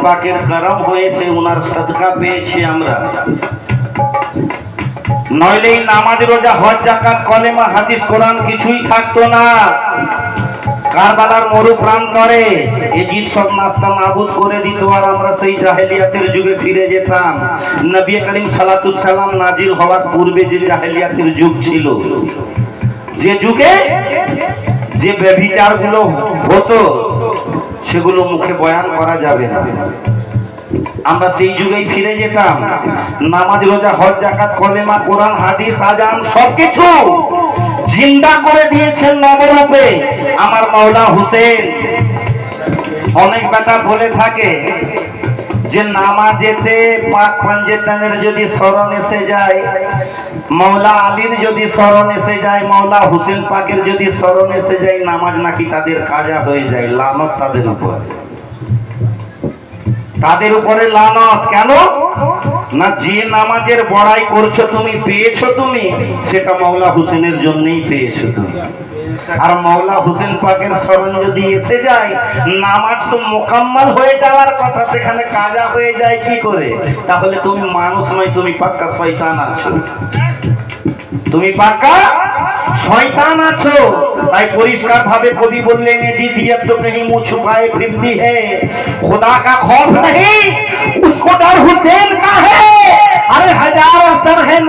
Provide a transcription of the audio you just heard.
পাকের করম হয়েছে, উনার সদকা পেয়েছি আমরা। নইলে এই নামাজ রোজা হজ যাকাত কলেমা হাদিস কোরআন কিছুই থাকতো না। কারবালার মরু প্রান্তরে এজিদ সব নাস্তা নাবুদ করে দিত, আর আমরা সেই জাহেলিয়াতের যুগে ফিরে যেতাম। নবী করিম সাল্লাল্লাহু আলাইহি সাল্লাম নাজিল হওয়ার পূর্বে যে জাহেলিয়াতের যুগ ছিল, যে যুগে যে ব্যভিচারগুলো হতো সেগুলো মুখে বয়ান করা যাবে না, আমরা সেই যুগেই ফিরে যেতাম। নামাজ রোজা হজ যাকাত কলেমা কোরআন হাদিস আজান সবকিছু জিন্দা করে দিয়েছেন নবরূপে আমার মাওলা হুসেন। অনেক বেটা বলে থাকে যে নামাজেতে পাক পাঞ্জেতানের যদি স্মরণ এসে যায়, মাওলা আলীর যদি স্মরণ এসে যায়, মাওলা হুসেন পাকের যদি স্মরণ এসে যায়, নামাজ নাকি তাদের কাজা হয়ে যায়। লানত তাদের উপর, তাদের উপরে লানত। কেন না, যে নামাজের বড়াই করছো তুমি, পেয়েছো তুমি, সেটা মাওলা হুসেনের জন্যই পেয়েছো তুমি। আর মাওলা হুসেন পাকের স্মরণ যদি এসে যায়, নামাজ তো মোকাম্মল হয়ে যাওয়ার কথা, সেখানে কাজা হয়ে যায় কি করে? তাহলে তুমি মানুষ নয়, তুমি পাক্কা শয়তান আছো, তুমি পাক্কা শয়তান আছো। তাই পরিষ্কার ভাবে কবি বললেন, জিদিয়ত তো কहीं मुंह छुपाए फिरती है, खुदा का खौफ नहीं उसको डर हुसैन का है। अरे हजार असर है